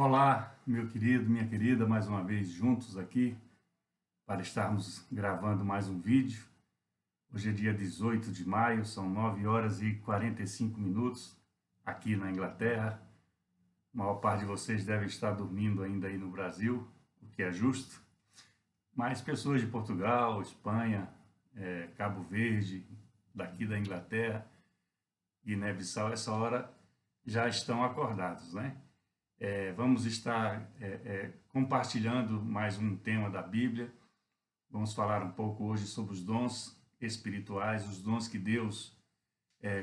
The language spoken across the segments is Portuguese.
Olá, meu querido, minha querida, mais uma vez juntos aqui para estarmos gravando mais um vídeo. Hoje é dia 18 de maio, são 9 horas e 45 minutos aqui na Inglaterra. A maior parte de vocês deve estar dormindo ainda aí no Brasil, o que é justo. Mas pessoas de Portugal, Espanha, Cabo Verde, daqui da Inglaterra, Guiné-Bissau, essa hora já estão acordados, né? Vamos estar compartilhando mais um tema da Bíblia. Vamos falar um pouco hoje sobre os dons espirituais, os dons que Deus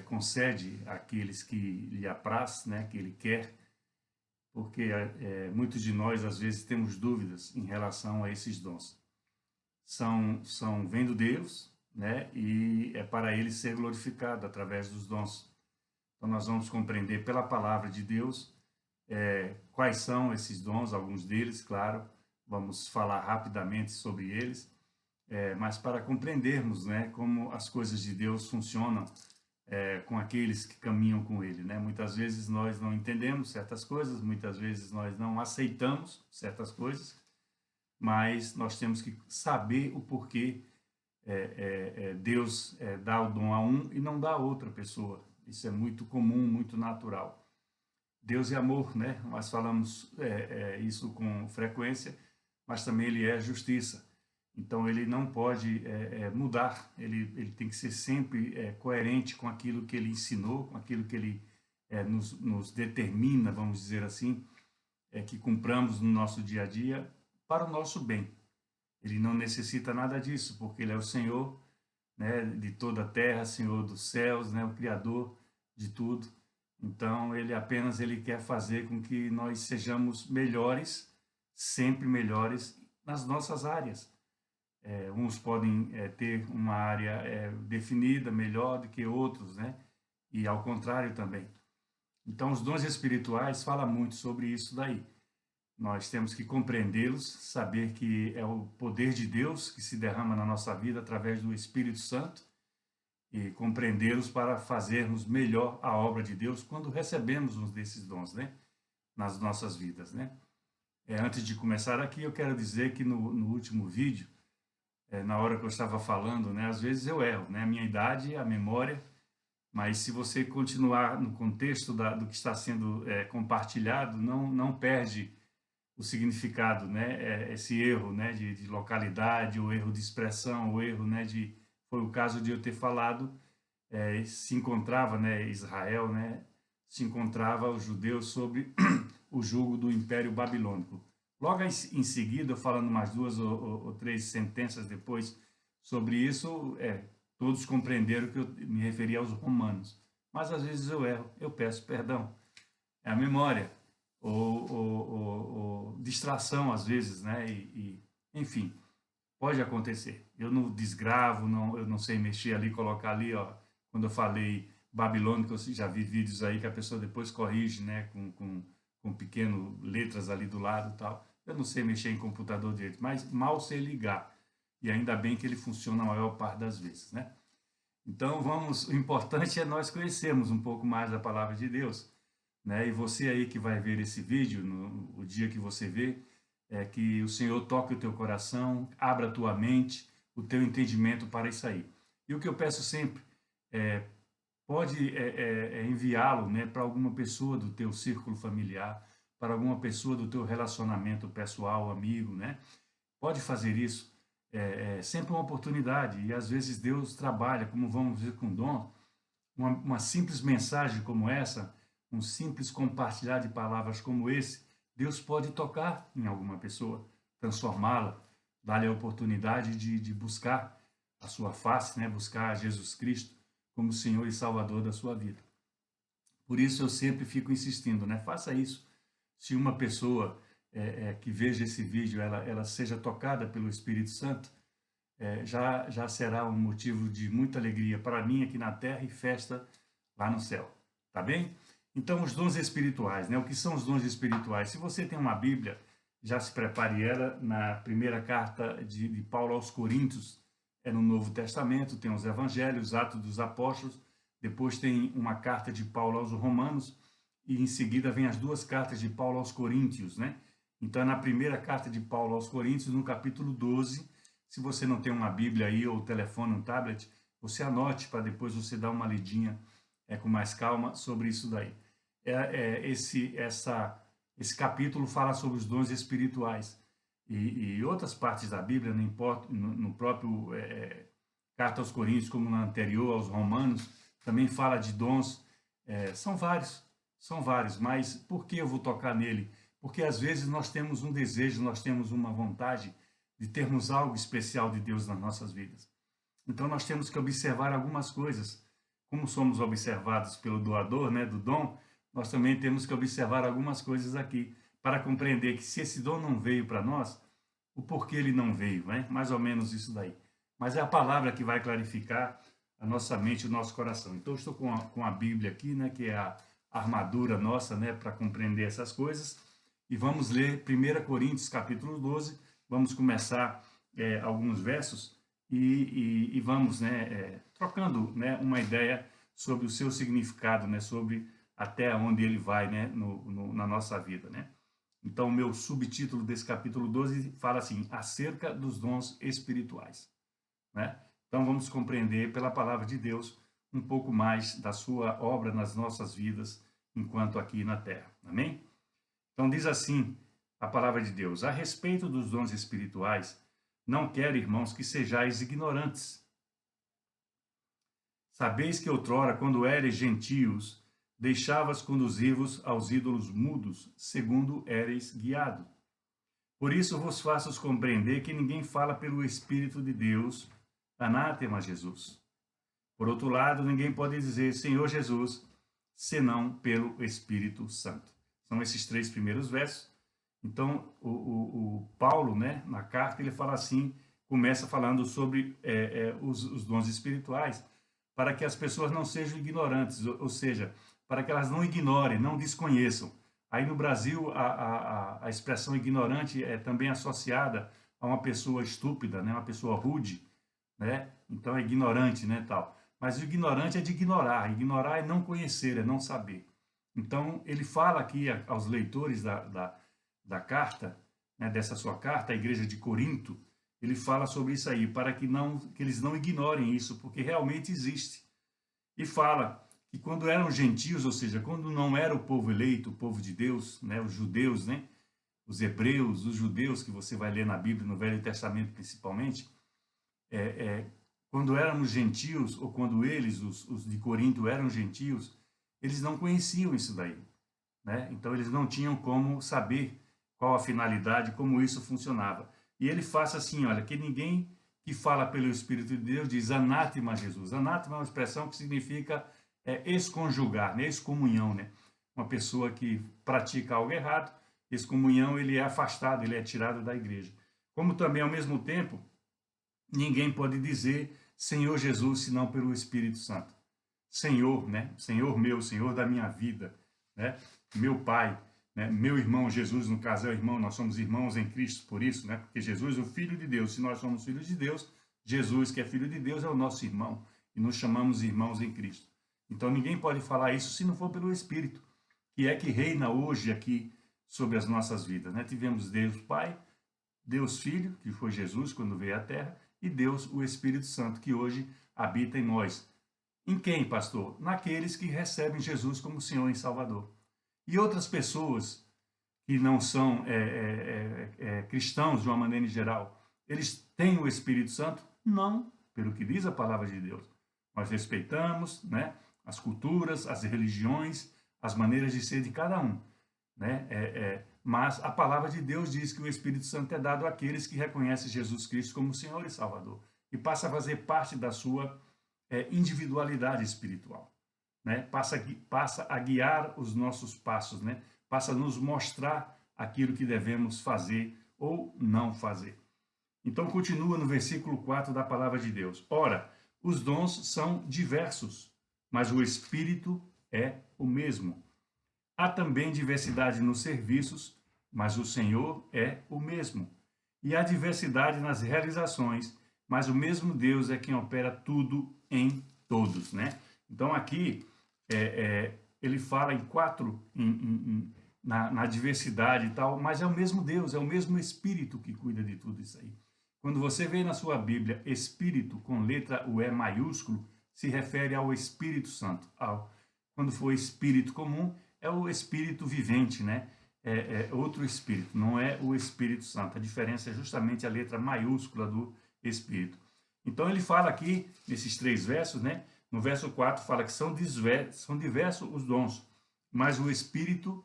concede àqueles que lhe apraz, né, que Ele quer, porque muitos de nós às vezes temos dúvidas em relação a esses dons. São vem do Deus, né, e é para Ele ser glorificado através dos dons. Então nós vamos compreender pela palavra de Deus quais são esses dons, alguns deles, claro, vamos falar rapidamente sobre eles, mas para compreendermos, né, como as coisas de Deus funcionam com aqueles que caminham com Ele, né? Muitas vezes nós não entendemos certas coisas, muitas vezes nós não aceitamos certas coisas, mas nós temos que saber o porquê Deus dá o dom a um e não dá a outra pessoa. Isso é muito comum, muito natural. Deus é amor, né? Nós falamos isso com frequência, mas também Ele é justiça. Então Ele não pode mudar, ele tem que ser sempre coerente com aquilo que Ele ensinou, com aquilo que Ele nos determina, vamos dizer assim, que cumpramos no nosso dia a dia para o nosso bem. Ele não necessita nada disso, porque Ele é o Senhor, né, de toda a terra, Senhor dos céus, né, o Criador de tudo. Então, ele quer fazer com que nós sejamos melhores, sempre melhores nas nossas áreas. Uns podem ter uma área definida melhor do que outros, né? E ao contrário também. Então, os dons espirituais falam muito sobre isso daí. Nós temos que compreendê-los, saber que é o poder de Deus que se derrama na nossa vida através do Espírito Santo, e compreendê-los para fazermos melhor a obra de Deus quando recebemos um desses dons, né, nas nossas vidas, né? Antes de começar aqui, eu quero dizer que no último vídeo, na hora que eu estava falando, né, às vezes eu erro, né, a minha idade, a memória, mas se você continuar no contexto do que está sendo compartilhado, não perde o significado, né, esse erro, né, de localidade, o erro de expressão, o erro, né, foi o caso de eu ter falado, se encontrava, né, Israel, né, se encontrava os judeus sob o jugo do Império Babilônico. Logo em seguida, falando mais duas ou três sentenças depois sobre isso, todos compreenderam que eu me referia aos romanos. Mas às vezes eu erro, eu peço perdão. É a memória, ou distração às vezes, né, enfim. Pode acontecer. Eu não desgravo, eu não sei mexer ali, colocar ali, ó. Quando eu falei babilônico, eu já vi vídeos aí que a pessoa depois corrige, né, com pequenas letras ali do lado e tal. Eu não sei mexer em computador direito, mas mal sei ligar. E ainda bem que ele funciona a maior parte das vezes, né? Então o importante é nós conhecermos um pouco mais da palavra de Deus, né? E você aí que vai ver esse vídeo, o dia que você vê, que o Senhor toque o teu coração, abra a tua mente, o teu entendimento para isso aí. E o que eu peço sempre, pode enviá-lo, né, para alguma pessoa do teu círculo familiar, para alguma pessoa do teu relacionamento pessoal, amigo, né? Pode fazer isso. É sempre uma oportunidade, e às vezes Deus trabalha, como vamos ver com dom, uma simples mensagem como essa, um simples compartilhar de palavras como esse, Deus pode tocar em alguma pessoa, transformá-la, dar-lhe a oportunidade de buscar a sua face, né? Buscar Jesus Cristo como Senhor e Salvador da sua vida. Por isso eu sempre fico insistindo, né? Faça isso. Se uma pessoa que veja esse vídeo, ela seja tocada pelo Espírito Santo, já será um motivo de muita alegria para mim aqui na terra e festa lá no céu. Tá bem? Então, os dons espirituais, né? O que são os dons espirituais? Se você tem uma Bíblia, já se prepare ela. Na primeira carta de Paulo aos Coríntios, no Novo Testamento, tem os Evangelhos, Atos dos Apóstolos, depois tem uma carta de Paulo aos Romanos, e em seguida vem as duas cartas de Paulo aos Coríntios, né? Então, na primeira carta de Paulo aos Coríntios, no capítulo 12, se você não tem uma Bíblia aí, ou telefone, um tablet, você anote para depois você dar uma lidinha com mais calma sobre isso daí. Esse capítulo fala sobre os dons espirituais. E outras partes da Bíblia, não importa, no próprio Carta aos Coríntios, como na anterior, aos Romanos, também fala de dons. São vários, mas por que eu vou tocar nele? Porque às vezes nós temos um desejo, nós temos uma vontade de termos algo especial de Deus nas nossas vidas. Então nós temos que observar algumas coisas. Como somos observados pelo doador, né, do dom, nós também temos que observar algumas coisas aqui para compreender que se esse dom não veio para nós, o porquê ele não veio, né? Mais ou menos isso daí. Mas é a palavra que vai clarificar a nossa mente e o nosso coração. Então eu estou com a Bíblia aqui, né, que é a armadura nossa, né, para compreender essas coisas. E vamos ler 1 Coríntios capítulo 12, vamos começar alguns versos e vamos, né, trocando, né, uma ideia sobre o seu significado, né, sobre até onde ele vai, né, na nossa vida, né. Então, o meu subtítulo desse capítulo 12 fala assim, acerca dos dons espirituais, né. Então, vamos compreender pela palavra de Deus um pouco mais da sua obra nas nossas vidas, enquanto aqui na terra, amém? Então, diz assim a palavra de Deus, a respeito dos dons espirituais, não quero, irmãos, que sejais ignorantes. Sabeis que outrora, quando éreis gentios, deixavas conduzir-vos aos ídolos mudos, segundo éreis guiado. Por isso vos faço compreender que ninguém fala pelo Espírito de Deus, anátema Jesus. Por outro lado, ninguém pode dizer Senhor Jesus, senão pelo Espírito Santo. São esses 3 primeiros versos. Então, o Paulo, né, na carta, ele fala assim, começa falando sobre os dons espirituais, para que as pessoas não sejam ignorantes, ou seja, para que elas não ignorem, não desconheçam. Aí no Brasil, a expressão ignorante é também associada a uma pessoa estúpida, né, uma pessoa rude, né? Então é ignorante, né, tal. Mas o ignorante é de ignorar é não conhecer, é não saber. Então, ele fala aqui aos leitores da carta, né, dessa sua carta, à igreja de Corinto, ele fala sobre isso aí, para que eles não ignorem isso, porque realmente existe. E fala que quando eram gentios, ou seja, quando não era o povo eleito, o povo de Deus, né, os judeus, né, os hebreus, os judeus, que você vai ler na Bíblia, no Velho Testamento principalmente, quando éramos gentios, ou quando eles, os de Corinto, eram gentios, eles não conheciam isso daí, né? Então, eles não tinham como saber qual a finalidade, como isso funcionava. E ele faz assim, olha, que ninguém que fala pelo Espírito de Deus diz anátema Jesus. Anátema é uma expressão que significa exconjugar, né? Excomunhão, né? Uma pessoa que pratica algo errado, excomunhão, ele é afastado, ele é tirado da igreja. Como também, ao mesmo tempo, ninguém pode dizer Senhor Jesus, senão pelo Espírito Santo. Senhor, né? Senhor meu, Senhor da minha vida, né? Meu Pai, né? Meu irmão Jesus, no caso é o irmão, nós somos irmãos em Cristo, por isso, né? Porque Jesus é o Filho de Deus, se nós somos filhos de Deus, Jesus, que é Filho de Deus, é o nosso irmão, e nos chamamos irmãos em Cristo. Então ninguém pode falar isso se não for pelo Espírito, que é que reina hoje aqui sobre as nossas vidas, né? Tivemos Deus Pai, Deus Filho, que foi Jesus quando veio à Terra, e Deus, o Espírito Santo, que hoje habita em nós. Em quem, pastor? Naqueles que recebem Jesus como Senhor e Salvador. E outras pessoas que não são cristãos de uma maneira em geral, eles têm o Espírito Santo? Não, pelo que diz a palavra de Deus. Nós respeitamos, né, as culturas, as religiões, as maneiras de ser de cada um, né? Mas a palavra de Deus diz que o Espírito Santo é dado àqueles que reconhecem Jesus Cristo como Senhor e Salvador e passa a fazer parte da sua individualidade espiritual, né? Passa a guiar os nossos passos, né? Passa a nos mostrar aquilo que devemos fazer ou não fazer. Então continua no versículo 4 da palavra de Deus. Ora, os dons são diversos, mas o Espírito é o mesmo. Há também diversidade nos serviços, mas o Senhor é o mesmo. E há diversidade nas realizações, mas o mesmo Deus é quem opera tudo em todos, né? Então aqui ele fala em quatro, na diversidade e tal, mas é o mesmo Deus, é o mesmo Espírito que cuida de tudo isso aí. Quando você vê na sua Bíblia Espírito com letra O E maiúsculo, se refere ao Espírito Santo. Quando for Espírito comum, é o Espírito vivente, né? É outro Espírito, não é o Espírito Santo. A diferença é justamente a letra maiúscula do Espírito. Então ele fala aqui, nesses 3 versos, né? No verso 4 fala que são diversos os dons, mas o Espírito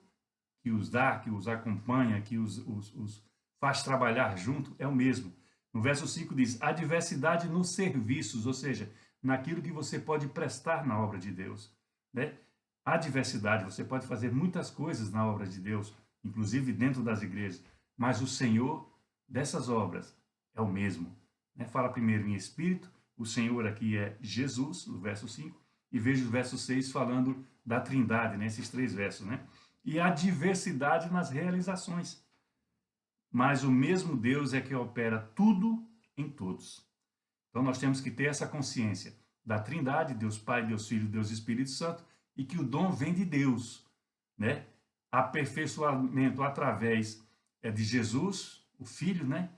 que os dá, que os acompanha, que os faz trabalhar junto, é o mesmo. No verso 5 diz, há diversidade nos serviços, ou seja, naquilo que você pode prestar na obra de Deus, né? Há diversidade, você pode fazer muitas coisas na obra de Deus, inclusive dentro das igrejas, mas o Senhor dessas obras é o mesmo, né? Fala primeiro em Espírito, o Senhor aqui é Jesus, no verso 5, e veja o verso 6 falando da Trindade, nesses 3 versos, né? E há diversidade nas realizações, mas o mesmo Deus é que opera tudo em todos. Então nós temos que ter essa consciência da Trindade, Deus Pai, Deus Filho, Deus Espírito Santo, e que o dom vem de Deus, né? Aperfeiçoamento através de Jesus, o Filho, né?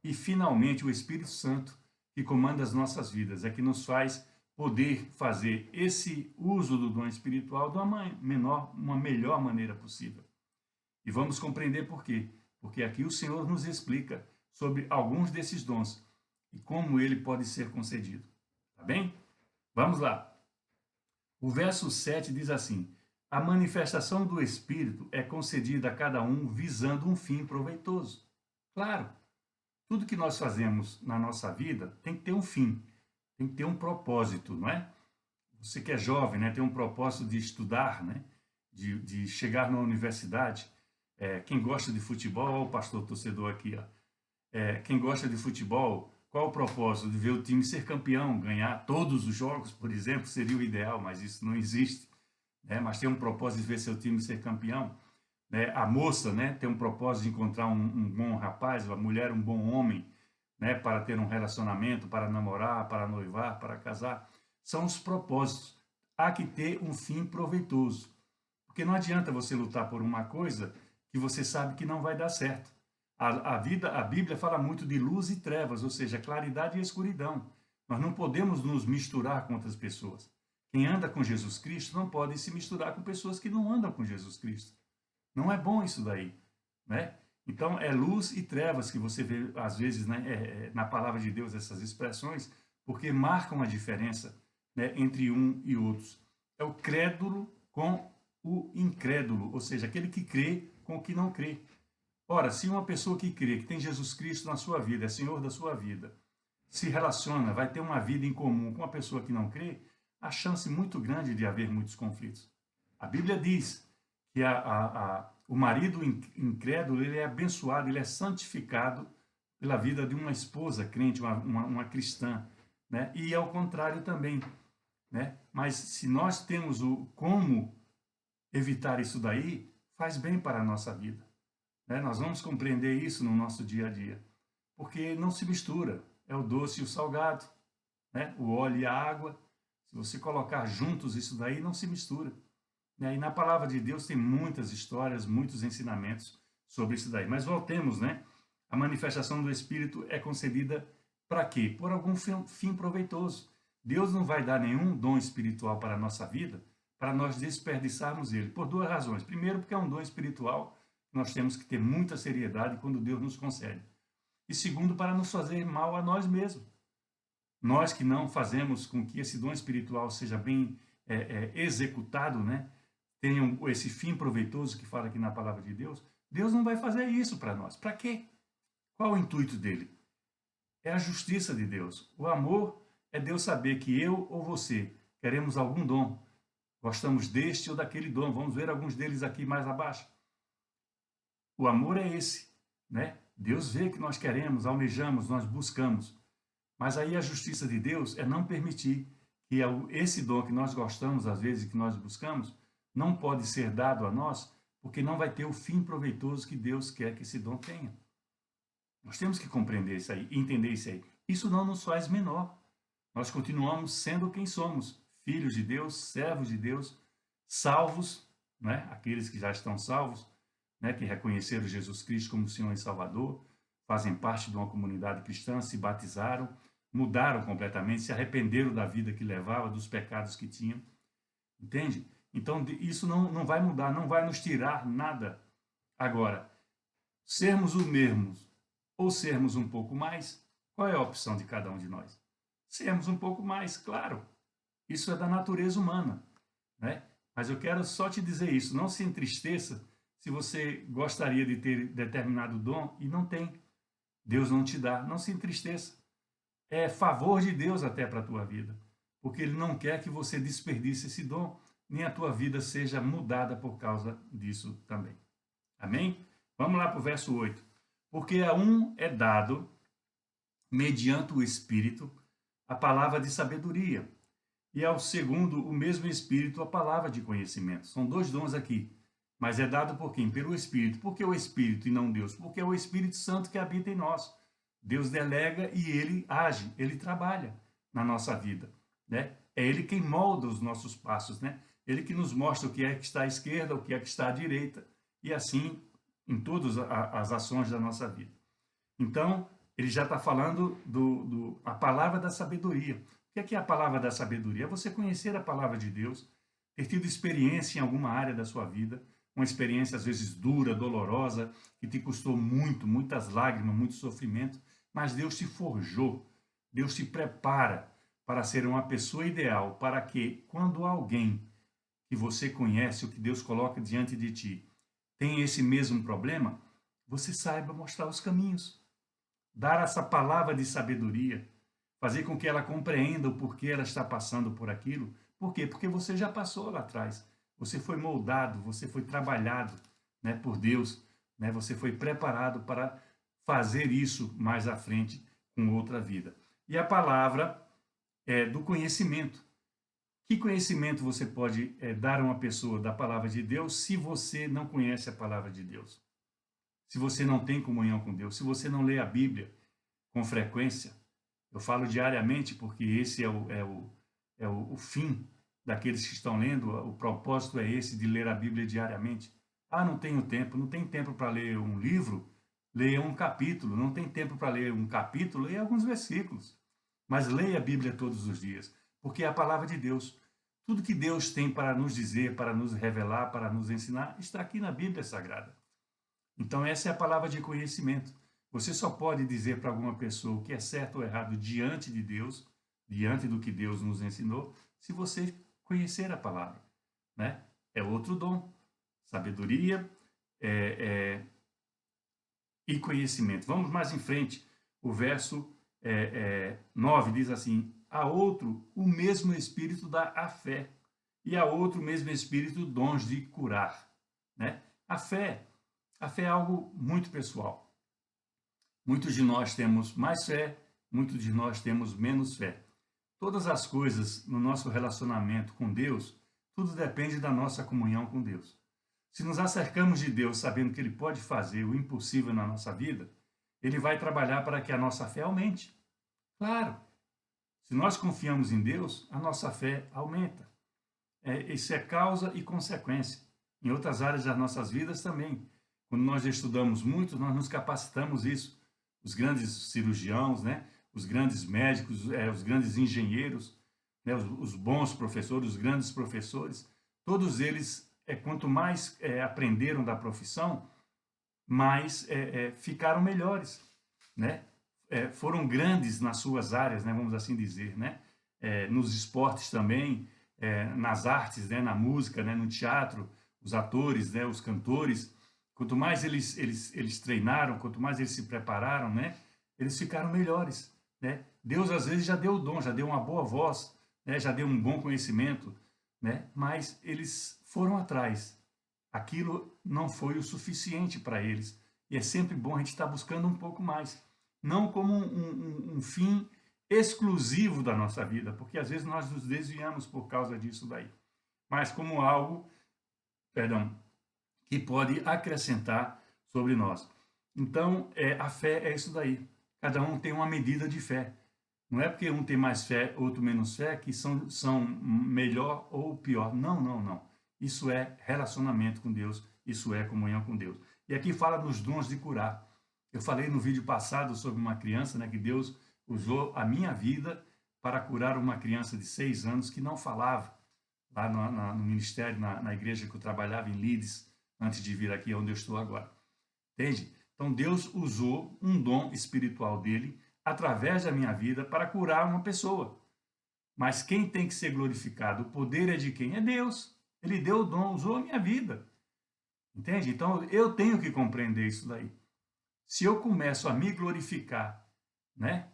E finalmente o Espírito Santo, que comanda as nossas vidas, é que nos faz poder fazer esse uso do dom espiritual de uma melhor maneira possível. E vamos compreender por quê. Porque aqui o Senhor nos explica sobre alguns desses dons e como ele pode ser concedido. Tá bem? Vamos lá. O verso 7 diz assim, a manifestação do Espírito é concedida a cada um visando um fim proveitoso. Claro, tudo que nós fazemos na nossa vida tem que ter um fim, tem que ter um propósito, não é? Você que é jovem, né, tem um propósito de estudar, né, de chegar na universidade. Quem gosta de futebol, olha o pastor torcedor aqui, ó. Quem gosta de futebol, qual o propósito? De ver o time ser campeão, ganhar todos os jogos, por exemplo, seria o ideal, mas isso não existe, né? Mas tem um propósito de ver seu time ser campeão, né? A moça, né, tem um propósito de encontrar um bom rapaz, a mulher um bom homem, né, para ter um relacionamento, para namorar, para noivar, para casar. São os propósitos. Há que ter um fim proveitoso, porque não adianta você lutar por uma coisa que você sabe que não vai dar certo. A Bíblia fala muito de luz e trevas, ou seja, claridade e escuridão. Nós não podemos nos misturar com outras pessoas. Quem anda com Jesus Cristo não pode se misturar com pessoas que não andam com Jesus Cristo. Não é bom isso daí, né? Então, é luz e trevas que você vê, às vezes, né, na palavra de Deus, essas expressões, porque marcam a diferença, né, entre um e outros. É o crédulo com o incrédulo, ou seja, aquele que crê com o que não crê. Ora, se uma pessoa que crê, que tem Jesus Cristo na sua vida, é Senhor da sua vida, se relaciona, vai ter uma vida em comum com uma pessoa que não crê, há chance muito grande de haver muitos conflitos. A Bíblia diz que o marido incrédulo, ele é abençoado, ele é santificado pela vida de uma esposa crente, uma cristã, né? E ao contrário também, né? Mas se nós temos como evitar isso daí, faz bem para a nossa vida, né? Nós vamos compreender isso no nosso dia a dia, porque não se mistura, é o doce e o salgado, né? O óleo e a água, se você colocar juntos isso daí, não se mistura. E na palavra de Deus tem muitas histórias, muitos ensinamentos sobre isso daí. Mas voltemos, né? A manifestação do Espírito é concedida para quê? Por algum fim proveitoso. Deus não vai dar nenhum dom espiritual para a nossa vida para nós desperdiçarmos ele, por 2 razões. Primeiro, porque é um dom espiritual, nós temos que ter muita seriedade quando Deus nos concede. E segundo, para nos fazer mal a nós mesmos. Nós que não fazemos com que esse dom espiritual seja bem executado, né? Tenham esse fim proveitoso que fala aqui na palavra de Deus, Deus não vai fazer isso para nós. Para quê? Qual o intuito dele? É a justiça de Deus. O amor é Deus saber que eu ou você queremos algum dom. Gostamos deste ou daquele dom. Vamos ver alguns deles aqui mais abaixo. O amor é esse, né? Deus vê que nós queremos, almejamos, nós buscamos. Mas aí a justiça de Deus é não permitir que esse dom que nós gostamos, às vezes, que nós buscamos, não pode ser dado a nós, porque não vai ter o fim proveitoso que Deus quer que esse dom tenha. Nós temos que compreender isso aí, entender isso aí. Isso não nos faz menor. Nós continuamos sendo quem somos, filhos de Deus, servos de Deus, salvos, né? Aqueles que já estão salvos, né? Que reconheceram Jesus Cristo como Senhor e Salvador, fazem parte de uma comunidade cristã, se batizaram, mudaram completamente, se arrependeram da vida que levava, dos pecados que tinham, entende? Então, isso não vai mudar, não vai nos tirar nada. Agora, sermos os mesmos ou sermos um pouco mais, qual é a opção de cada um de nós? Sermos um pouco mais, claro. Isso é da natureza humana, né? Mas eu quero só te dizer isso, não se entristeça se você gostaria de ter determinado dom e não tem. Deus não te dá, não se entristeça. É favor de Deus até para a tua vida, porque Ele não quer que você desperdice esse dom, nem a tua vida seja mudada por causa disso também. Amém? Vamos lá para o verso 8. Porque a um é dado, mediante o Espírito, a palavra de sabedoria, e ao segundo, o mesmo Espírito, a palavra de conhecimento. São dois dons aqui, mas é dado por quem? Pelo Espírito. Por que o Espírito e não Deus? Porque é o Espírito Santo que habita em nós. Deus delega e Ele age, Ele trabalha na nossa vida, né? É Ele quem molda os nossos passos, né? Ele que nos mostra o que é que está à esquerda, o que é que está à direita, e assim em todas as ações da nossa vida. Então, ele já está falando a palavra da sabedoria. O que é a palavra da sabedoria? É você conhecer a palavra de Deus, ter tido experiência em alguma área da sua vida, uma experiência às vezes dura, dolorosa, que te custou muito, muitas lágrimas, muito sofrimento, mas Deus te forjou, Deus te prepara para ser uma pessoa ideal, para que quando alguém que você conhece, o que Deus coloca diante de ti, tem esse mesmo problema, você saiba mostrar os caminhos, dar essa palavra de sabedoria, fazer com que ela compreenda o porquê ela está passando por aquilo. Por quê? Porque você já passou lá atrás. Você foi moldado, você foi trabalhado, né, por Deus, né? Você foi preparado para fazer isso mais à frente com outra vida. E a palavra é do conhecimento. Que conhecimento você pode dar a uma pessoa da palavra de Deus se você não conhece a palavra de Deus? Se você não tem comunhão com Deus, se você não lê a Bíblia com frequência? Eu falo diariamente porque esse é o fim daqueles que estão lendo, o propósito é esse, de ler a Bíblia diariamente. Ah, não tenho tempo. Não tem tempo para ler um livro? Leia um capítulo. Não tem tempo para ler um capítulo? Leia alguns versículos. Mas leia a Bíblia todos os dias, porque é a palavra de Deus. Tudo que Deus tem para nos dizer, para nos revelar, para nos ensinar, está aqui na Bíblia Sagrada. Então essa é a palavra de conhecimento. Você só pode dizer para alguma pessoa o que é certo ou errado diante de Deus, diante do que Deus nos ensinou, se você conhecer a palavra, né? É outro dom. Sabedoria e conhecimento. Vamos mais em frente. O verso 9 diz assim: a outro o mesmo Espírito dá a fé, e a outro o mesmo Espírito dons de curar, né? A fé é algo muito pessoal. Muitos de nós temos mais fé, muitos de nós temos menos fé. Todas as coisas no nosso relacionamento com Deus, tudo depende da nossa comunhão com Deus. Se nos acercamos de Deus sabendo que Ele pode fazer o impossível na nossa vida, Ele vai trabalhar para que a nossa fé aumente. Claro, se nós confiamos em Deus, a nossa fé aumenta. Isso é causa e consequência. Em outras áreas das nossas vidas também. Quando nós estudamos muito, nós nos capacitamos isso. Os grandes cirurgiãos, né? Os grandes médicos, os grandes engenheiros, né? Os bons professores, os grandes professores, todos eles, quanto mais aprenderam da profissão, mais ficaram melhores, né? Foram grandes nas suas áreas, né? Vamos assim dizer, né? Nos esportes também, nas artes, né? Na música, né? No teatro, os atores, né? Os cantores. Quanto mais eles treinaram, quanto mais eles se prepararam, né? Eles ficaram melhores, né? Deus às vezes já deu o dom, já deu uma boa voz, né? Já deu um bom conhecimento, né? Mas eles foram atrás. Aquilo não foi o suficiente para eles. E é sempre bom a gente estar buscando um pouco mais. Não como um fim exclusivo da nossa vida, porque às vezes nós nos desviamos por causa disso daí. Mas como algo, que pode acrescentar sobre nós. Então, a fé é isso daí. Cada um tem uma medida de fé. Não é porque um tem mais fé, outro menos fé, que são melhor ou pior. Não, não, não. Isso é relacionamento com Deus, isso é comunhão com Deus. E aqui fala dos dons de curar. Eu falei no vídeo passado sobre uma criança, né, que Deus usou a minha vida para curar uma criança de 6 anos que não falava, lá no ministério, na igreja que eu trabalhava em Leeds, antes de vir aqui onde eu estou agora. Entende? Então Deus usou um dom espiritual dele, através da minha vida, para curar uma pessoa. Mas quem tem que ser glorificado? O poder é de quem? É Deus. Ele deu o dom, usou a minha vida. Entende? Então eu tenho que compreender isso daí. Se eu começo a me glorificar, né?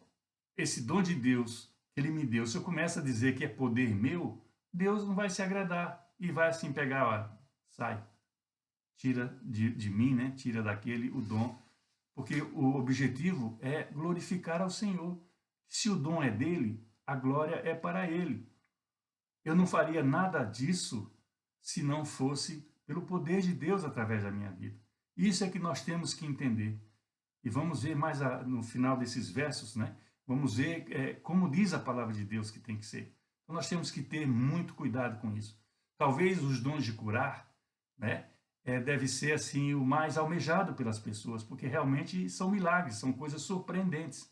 Esse dom de Deus que ele me deu, se eu começo a dizer que é poder meu, Deus não vai se agradar e vai assim pegar, ó, sai, tira de mim, né? Tira daquele o dom, porque o objetivo é glorificar ao Senhor. Se o dom é dele, a glória é para ele. Eu não faria nada disso se não fosse pelo poder de Deus através da minha vida. Isso é que nós temos que entender. E vamos ver mais no final desses versos, né? Vamos ver como diz a palavra de Deus que tem que ser. Então nós temos que ter muito cuidado com isso. Talvez os dons de curar, né? Deve ser assim o mais almejado pelas pessoas, porque realmente são milagres, são coisas surpreendentes.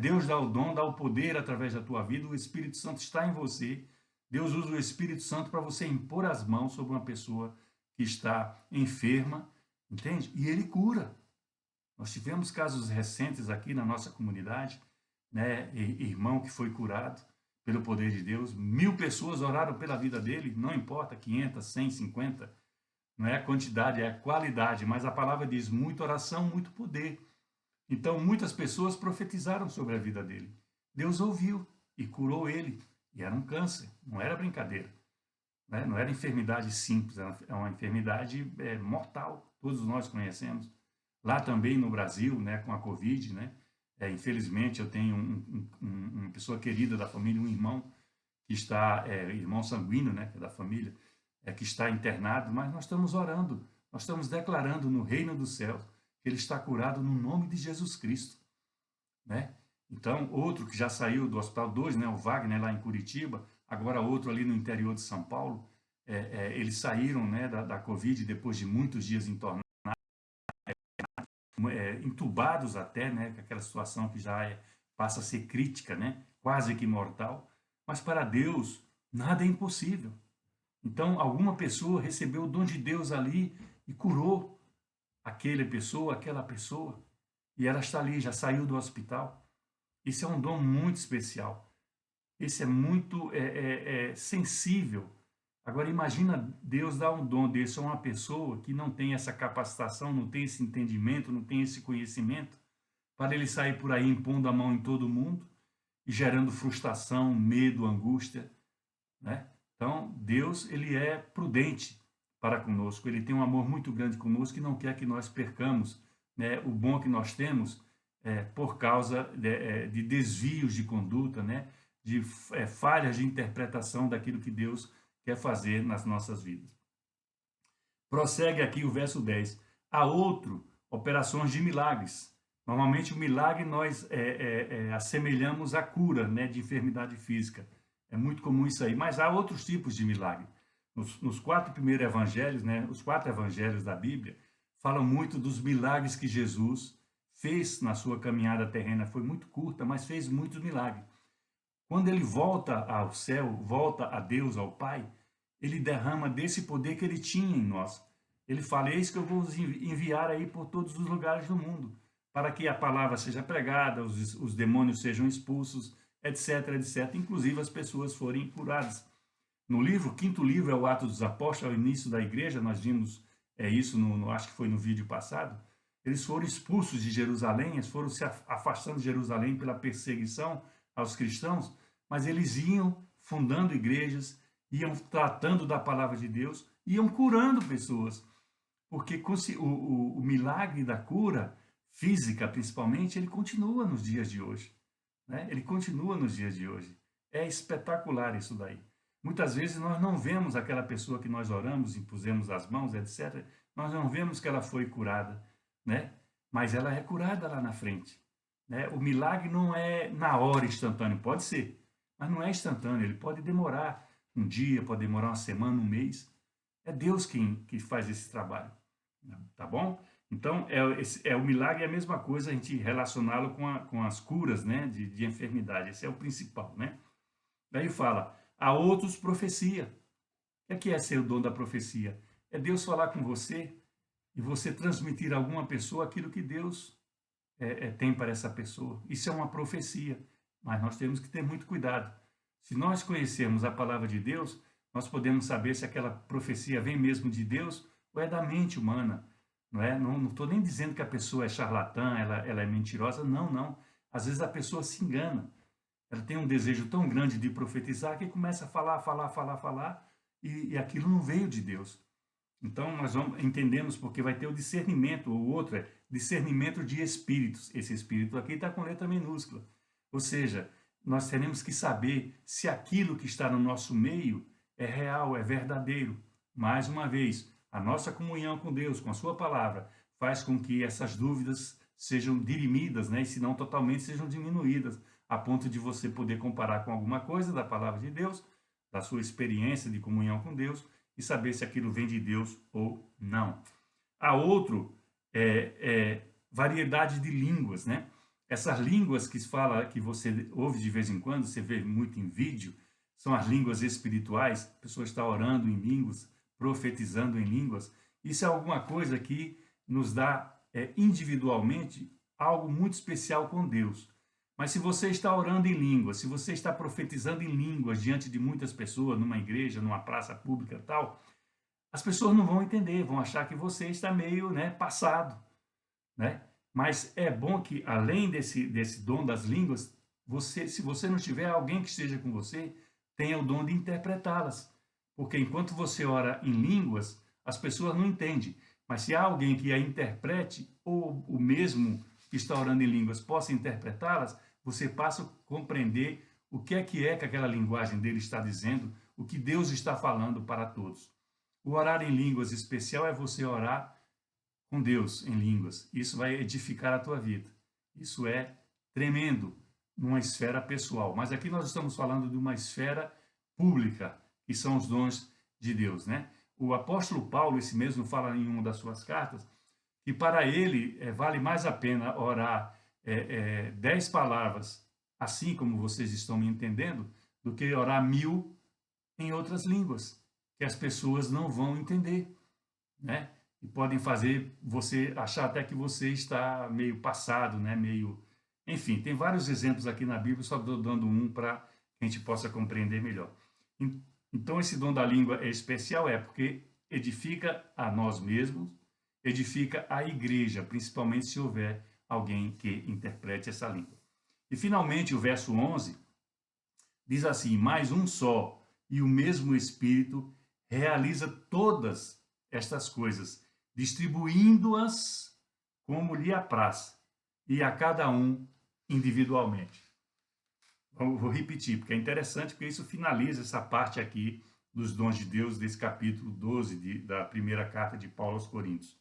Deus dá o dom, dá o poder através da tua vida, o Espírito Santo está em você. Deus usa o Espírito Santo para você impor as mãos sobre uma pessoa que está enferma, entende? E ele cura. Nós tivemos casos recentes aqui na nossa comunidade, né? Irmão que foi curado pelo poder de Deus. 1000 pessoas oraram pela vida dele, não importa, 500, 100, 50. Não é a quantidade, é a qualidade. Mas a palavra diz, muita oração, muito poder. Então, muitas pessoas profetizaram sobre a vida dele. Deus ouviu e curou ele. E era um câncer, não era brincadeira. Né? Não era enfermidade simples, é uma enfermidade mortal. Todos nós conhecemos. Lá também no Brasil, né, com a Covid, né, infelizmente eu tenho uma pessoa querida da família, um irmão que está, irmão sanguíneo, né, da família, que está internado, mas nós estamos orando, nós estamos declarando no reino dos céus que ele está curado no nome de Jesus Cristo, né? Então, outro que já saiu do hospital, 2, né, o Wagner lá em Curitiba, agora outro ali no interior de São Paulo, eles saíram, né, da Covid depois de muitos dias internados, entubados até, né, com aquela situação que já passa a ser crítica, né, quase que mortal, mas para Deus nada é impossível. Então, alguma pessoa recebeu o dom de Deus ali e curou aquela pessoa, e ela está ali, já saiu do hospital. Isso é um dom muito especial. Esse é muito sensível. Agora, imagina Deus dar um dom desse a uma pessoa que não tem essa capacitação, não tem esse entendimento, não tem esse conhecimento, para ele sair por aí impondo a mão em todo mundo e gerando frustração, medo, angústia, né? Então, Deus, ele é prudente para conosco, ele tem um amor muito grande conosco e não quer que nós percamos, né, o bom que nós temos por causa de desvios de conduta, né, de falhas de interpretação daquilo que Deus quer fazer nas nossas vidas. Prossegue aqui o verso 10. Há outro, operações de milagres. Normalmente o milagre nós assemelhamos à cura, né, de enfermidade física. É muito comum isso aí, mas há outros tipos de milagre. Nos 4 primeiros evangelhos, né, os 4 evangelhos da Bíblia, falam muito dos milagres que Jesus fez na sua caminhada terrena. Foi muito curta, mas fez muitos milagres. Quando ele volta ao céu, volta a Deus, ao Pai, ele derrama desse poder que ele tinha em nós. Ele fala, eis que eu vou enviar aí por todos os lugares do mundo, para que a palavra seja pregada, os demônios sejam expulsos, etc, etc. Inclusive as pessoas forem curadas. No livro, quinto livro é o Atos dos Apóstolos, ao início da igreja, nós vimos isso, acho que foi no vídeo passado. Eles foram expulsos de Jerusalém, eles foram se afastando de Jerusalém pela perseguição aos cristãos, mas eles iam fundando igrejas, iam tratando da palavra de Deus, iam curando pessoas. Porque o milagre da cura física, principalmente, ele continua nos dias de hoje. Né? Ele continua nos dias de hoje. É espetacular isso daí. Muitas vezes nós não vemos aquela pessoa que nós oramos, impusemos as mãos, etc. Nós não vemos que ela foi curada, né? Mas ela é curada lá na frente. Né? O milagre não é na hora instantâneo, pode ser, mas não é instantâneo. Ele pode demorar um dia, pode demorar uma semana, um mês. É Deus que faz esse trabalho, tá bom? Então, o milagre é a mesma coisa, a gente relacioná-lo com as curas, né, de enfermidade. Esse é o principal, né? Daí fala, a outros profecia. O que é ser o dom da profecia? É Deus falar com você e você transmitir a alguma pessoa aquilo que Deus tem para essa pessoa. Isso é uma profecia, mas nós temos que ter muito cuidado. Se nós conhecermos a palavra de Deus, nós podemos saber se aquela profecia vem mesmo de Deus ou é da mente humana. Não é? Não estou nem dizendo que a pessoa é charlatã, ela é mentirosa. Não, não. Às vezes a pessoa se engana. Ela tem um desejo tão grande de profetizar que começa a falar, e aquilo não veio de Deus. Então, entendemos porque vai ter o discernimento, o outro é discernimento de espíritos. Esse espírito aqui está com letra minúscula. Ou seja, nós teremos que saber se aquilo que está no nosso meio é real, é verdadeiro. Mais uma vez, a nossa comunhão com Deus, com a sua palavra, faz com que essas dúvidas sejam dirimidas, né? E se não totalmente, sejam diminuídas, a ponto de você poder comparar com alguma coisa da palavra de Deus, da sua experiência de comunhão com Deus, e saber se aquilo vem de Deus ou não. Há outro, variedade de línguas, né? Essas línguas que fala, que você ouve de vez em quando, você vê muito em vídeo, são as línguas espirituais. A pessoa está orando em línguas, profetizando em línguas. Isso é alguma coisa que nos dá individualmente algo muito especial com Deus. Mas se você está orando em línguas, se você está profetizando em línguas diante de muitas pessoas, numa igreja, numa praça pública e tal, as pessoas não vão entender, vão achar que você está meio, né, passado, né? Mas é bom que, além desse dom das línguas, se você não tiver alguém que esteja com você, tenha o dom de interpretá-las. Porque enquanto você ora em línguas, as pessoas não entendem. Mas se há alguém que a interprete, ou o mesmo que está orando em línguas possa interpretá-las, você passa a compreender o que é que aquela linguagem dele está dizendo, o que Deus está falando para todos. O orar em línguas especial é você orar com Deus em línguas. Isso vai edificar a tua vida. Isso é tremendo numa esfera pessoal. Mas aqui nós estamos falando de uma esfera pública, que são os dons de Deus, né? O apóstolo Paulo, esse mesmo, fala em uma das suas cartas, que para ele vale mais a pena orar 10 palavras, assim como vocês estão me entendendo, do que orar 1000 em outras línguas, que as pessoas não vão entender, né? E podem fazer você achar até que você está meio passado, né? Meio... Enfim, tem vários exemplos aqui na Bíblia, só estou dando um para que a gente possa compreender melhor. Então, esse dom da língua é especial, porque edifica a nós mesmos, edifica a igreja, principalmente se houver alguém que interprete essa língua. E, finalmente, o verso 11 diz assim, mais um só e o mesmo Espírito realiza todas estas coisas, distribuindo-as como lhe apraz, e a cada um individualmente. Vou repetir, porque é interessante, porque isso finaliza essa parte aqui dos dons de Deus, desse capítulo 12 da primeira carta de Paulo aos Coríntios.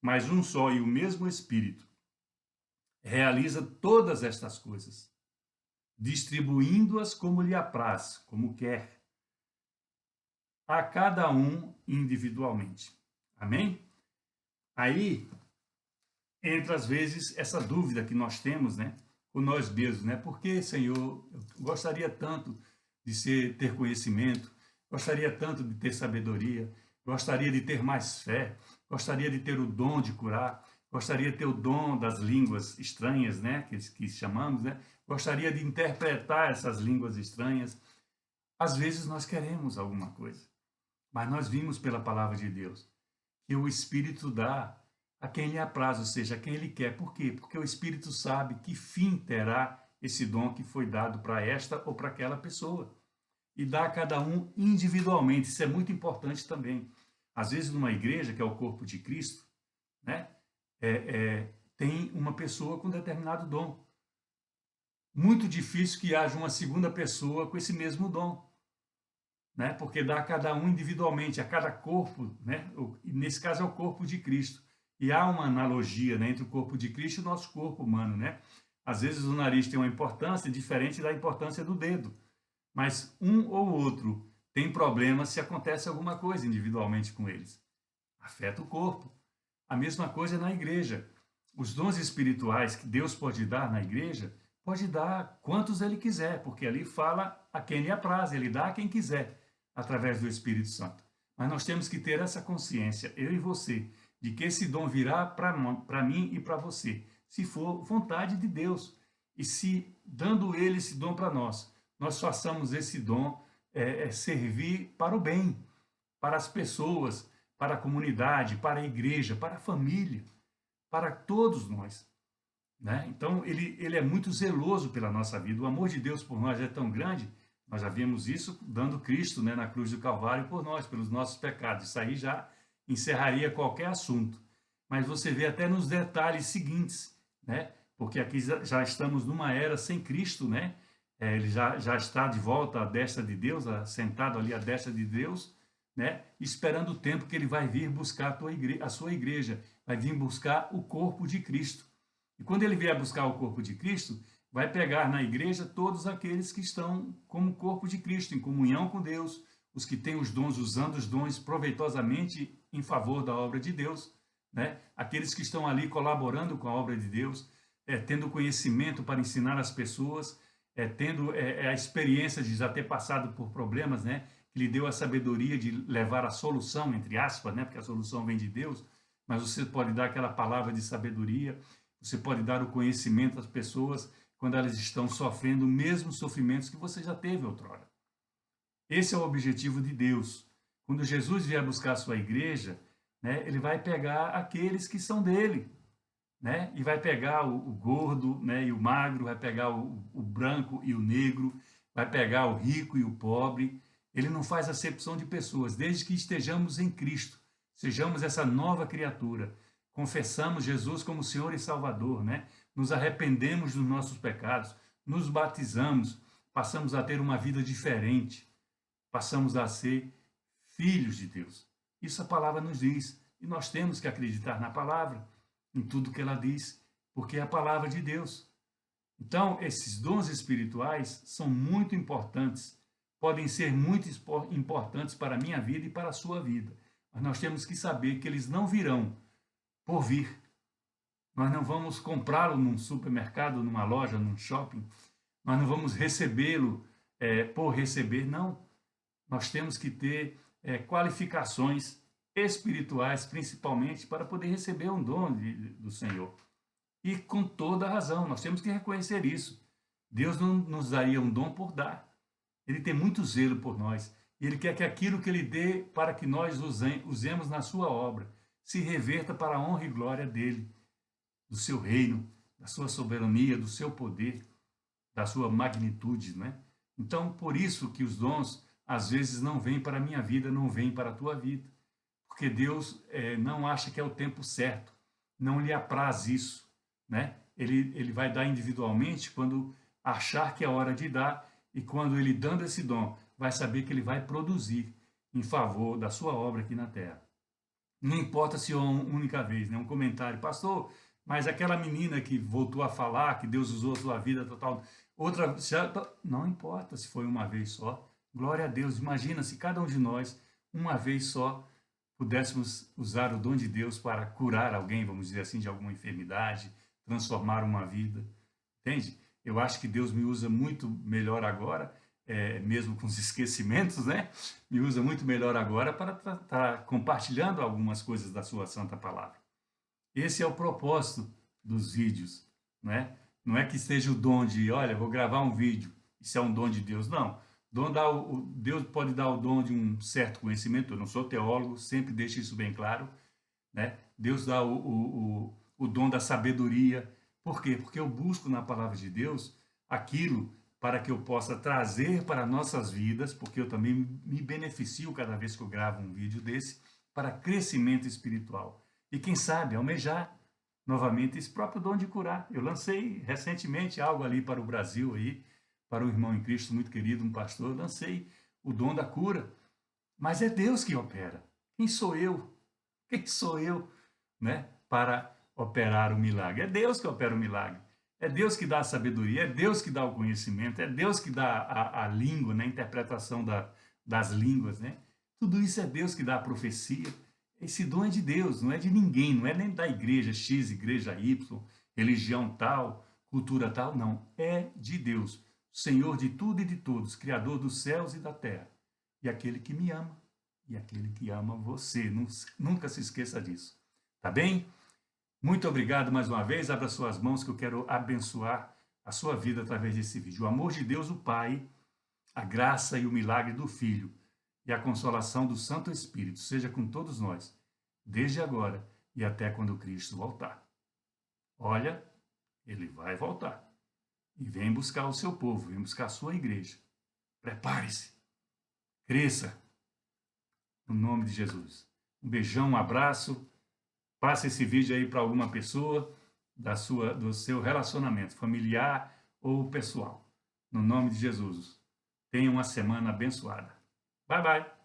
Mas um só e o mesmo Espírito realiza todas estas coisas, distribuindo-as como lhe apraz, como quer, a cada um individualmente. Amém? Aí entra, às vezes, essa dúvida que nós temos, né? Com nós mesmos, né? Porque, Senhor, eu gostaria tanto de ter conhecimento, gostaria tanto de ter sabedoria, gostaria de ter mais fé, gostaria de ter o dom de curar, gostaria de ter o dom das línguas estranhas, né? Que chamamos, né? Gostaria de interpretar essas línguas estranhas. Às vezes nós queremos alguma coisa, mas nós vimos pela palavra de Deus que o Espírito dá a quem lhe apraz, ou seja, a quem ele quer. Por quê? Porque o Espírito sabe que fim terá esse dom que foi dado para esta ou para aquela pessoa. E dá a cada um individualmente. Isso é muito importante também. Às vezes, numa igreja, que é o corpo de Cristo, né, tem uma pessoa com determinado dom. Muito difícil que haja uma segunda pessoa com esse mesmo dom, né? Porque dá a cada um individualmente, a cada corpo, né? Nesse caso é o corpo de Cristo. E há uma analogia, né, entre o corpo de Cristo e o nosso corpo humano, né? Às vezes o nariz tem uma importância diferente da importância do dedo, mas um ou outro têm problemas se acontece alguma coisa individualmente com eles. Afeta o corpo. A mesma coisa na igreja. Os dons espirituais que Deus pode dar na igreja, pode dar quantos Ele quiser, porque ali fala a quem lhe apraz, Ele dá a quem quiser, através do Espírito Santo. Mas nós temos que ter essa consciência, eu e você, de que esse dom virá para mim e para você, se for vontade de Deus. E se, dando Ele esse dom para nós, nós façamos esse dom servir para o bem, para as pessoas, para a comunidade, para a igreja, para a família, para todos nós. Né? Então, ele é muito zeloso pela nossa vida. O amor de Deus por nós é tão grande, nós já vimos isso dando Cristo, né, na cruz do Calvário por nós, pelos nossos pecados. Isso aí já encerraria qualquer assunto. Mas você vê até nos detalhes seguintes, né? Porque aqui já estamos numa era sem Cristo, né? Ele já está de volta à destra de Deus, sentado ali à destra de Deus, né? Esperando o tempo que ele vai vir buscar a sua igreja, vai vir buscar o corpo de Cristo. E quando ele vier buscar o corpo de Cristo, vai pegar na igreja todos aqueles que estão como corpo de Cristo, em comunhão com Deus, os que têm os dons, usando os dons proveitosamente em favor da obra de Deus, né? Aqueles que estão ali colaborando com a obra de Deus, tendo conhecimento para ensinar as pessoas, tendo a experiência de já ter passado por problemas, né? Que lhe deu a sabedoria de levar a solução, entre aspas, né? Porque a solução vem de Deus, mas você pode dar aquela palavra de sabedoria, você pode dar o conhecimento às pessoas quando elas estão sofrendo os mesmos sofrimentos que você já teve outrora. Esse é o objetivo de Deus. Quando Jesus vier buscar a sua igreja, né, ele vai pegar aqueles que são dele, né, e vai pegar o gordo, né, e o magro, vai pegar o branco e o negro, vai pegar o rico e o pobre. Ele não faz acepção de pessoas, desde que estejamos em Cristo, sejamos essa nova criatura, confessamos Jesus como Senhor e Salvador, né? Nos arrependemos dos nossos pecados, nos batizamos, passamos a ter uma vida diferente, passamos a ser filhos de Deus. Isso a palavra nos diz, e nós temos que acreditar na palavra, em tudo que ela diz, porque é a palavra de Deus. Então, esses dons espirituais são muito importantes, podem ser muito importantes para a minha vida e para a sua vida, mas nós temos que saber que eles não virão por vir. Nós não vamos comprá-lo num supermercado, numa loja, num shopping. Nós não vamos recebê-lo por receber, não. Nós temos que ter qualificações espirituais, principalmente, para poder receber um dom do Senhor. E com toda razão, nós temos que reconhecer isso. Deus não nos daria um dom por dar. Ele tem muito zelo por nós. E Ele quer que aquilo que Ele dê para que nós usemos na sua obra se reverta para a honra e glória dEle, do seu reino, da sua soberania, do seu poder, da sua magnitude, né? Então, por isso que os dons, às vezes, não vêm para a minha vida, não vêm para a tua vida. Porque Deus não acha que é o tempo certo, não lhe apraz isso, né? Ele vai dar individualmente quando achar que é hora de dar, e quando ele dando esse dom, vai saber que ele vai produzir em favor da sua obra aqui na terra. Não importa se é uma única vez, né? Um comentário, pastor, mas aquela menina que voltou a falar, que Deus usou a sua vida total, outra, não importa se foi uma vez só, glória a Deus. Imagina se cada um de nós, uma vez só, pudéssemos usar o dom de Deus para curar alguém, vamos dizer assim, de alguma enfermidade, transformar uma vida, entende? Eu acho que Deus me usa muito melhor agora, mesmo com os esquecimentos, né? Me usa muito melhor agora para estar compartilhando algumas coisas da sua santa palavra. Esse é o propósito dos vídeos, né? Não é que seja o dom de, olha, vou gravar um vídeo, isso é um dom de Deus, não. Deus pode dar o dom de um certo conhecimento, eu não sou teólogo, sempre deixo isso bem claro, né? Deus dá o dom da sabedoria. Por quê? Porque eu busco na palavra de Deus aquilo para que eu possa trazer para nossas vidas, porque eu também me beneficio cada vez que eu gravo um vídeo desse, para crescimento espiritual. E quem sabe almejar novamente esse próprio dom de curar. Eu lancei recentemente algo ali para o Brasil, aí, para um irmão em Cristo muito querido, um pastor, eu lancei o dom da cura. Mas é Deus que opera. Quem sou eu? Quem sou eu, né, para operar o milagre? É Deus que opera o milagre. É Deus que dá a sabedoria, é Deus que dá o conhecimento, é Deus que dá a língua, né, a interpretação das línguas, né? Tudo isso é Deus que dá a profecia. Esse dom é de Deus, não é de ninguém, não é nem da igreja X, igreja Y, religião tal, cultura tal, não. É de Deus, Senhor de tudo e de todos, Criador dos céus e da terra. E aquele que me ama, e aquele que ama você. Nunca se esqueça disso. Tá bem? Muito obrigado mais uma vez. Abra suas mãos que eu quero abençoar a sua vida através desse vídeo. O amor de Deus, o Pai, a graça e o milagre do Filho e a consolação do Santo Espírito seja com todos nós, desde agora e até quando Cristo voltar. Olha, ele vai voltar. E vem buscar o seu povo, vem buscar a sua igreja. Prepare-se. Cresça. No nome de Jesus. Um beijão, um abraço. Passe esse vídeo aí para alguma pessoa do seu relacionamento familiar ou pessoal. No nome de Jesus. Tenha uma semana abençoada. Bye, bye.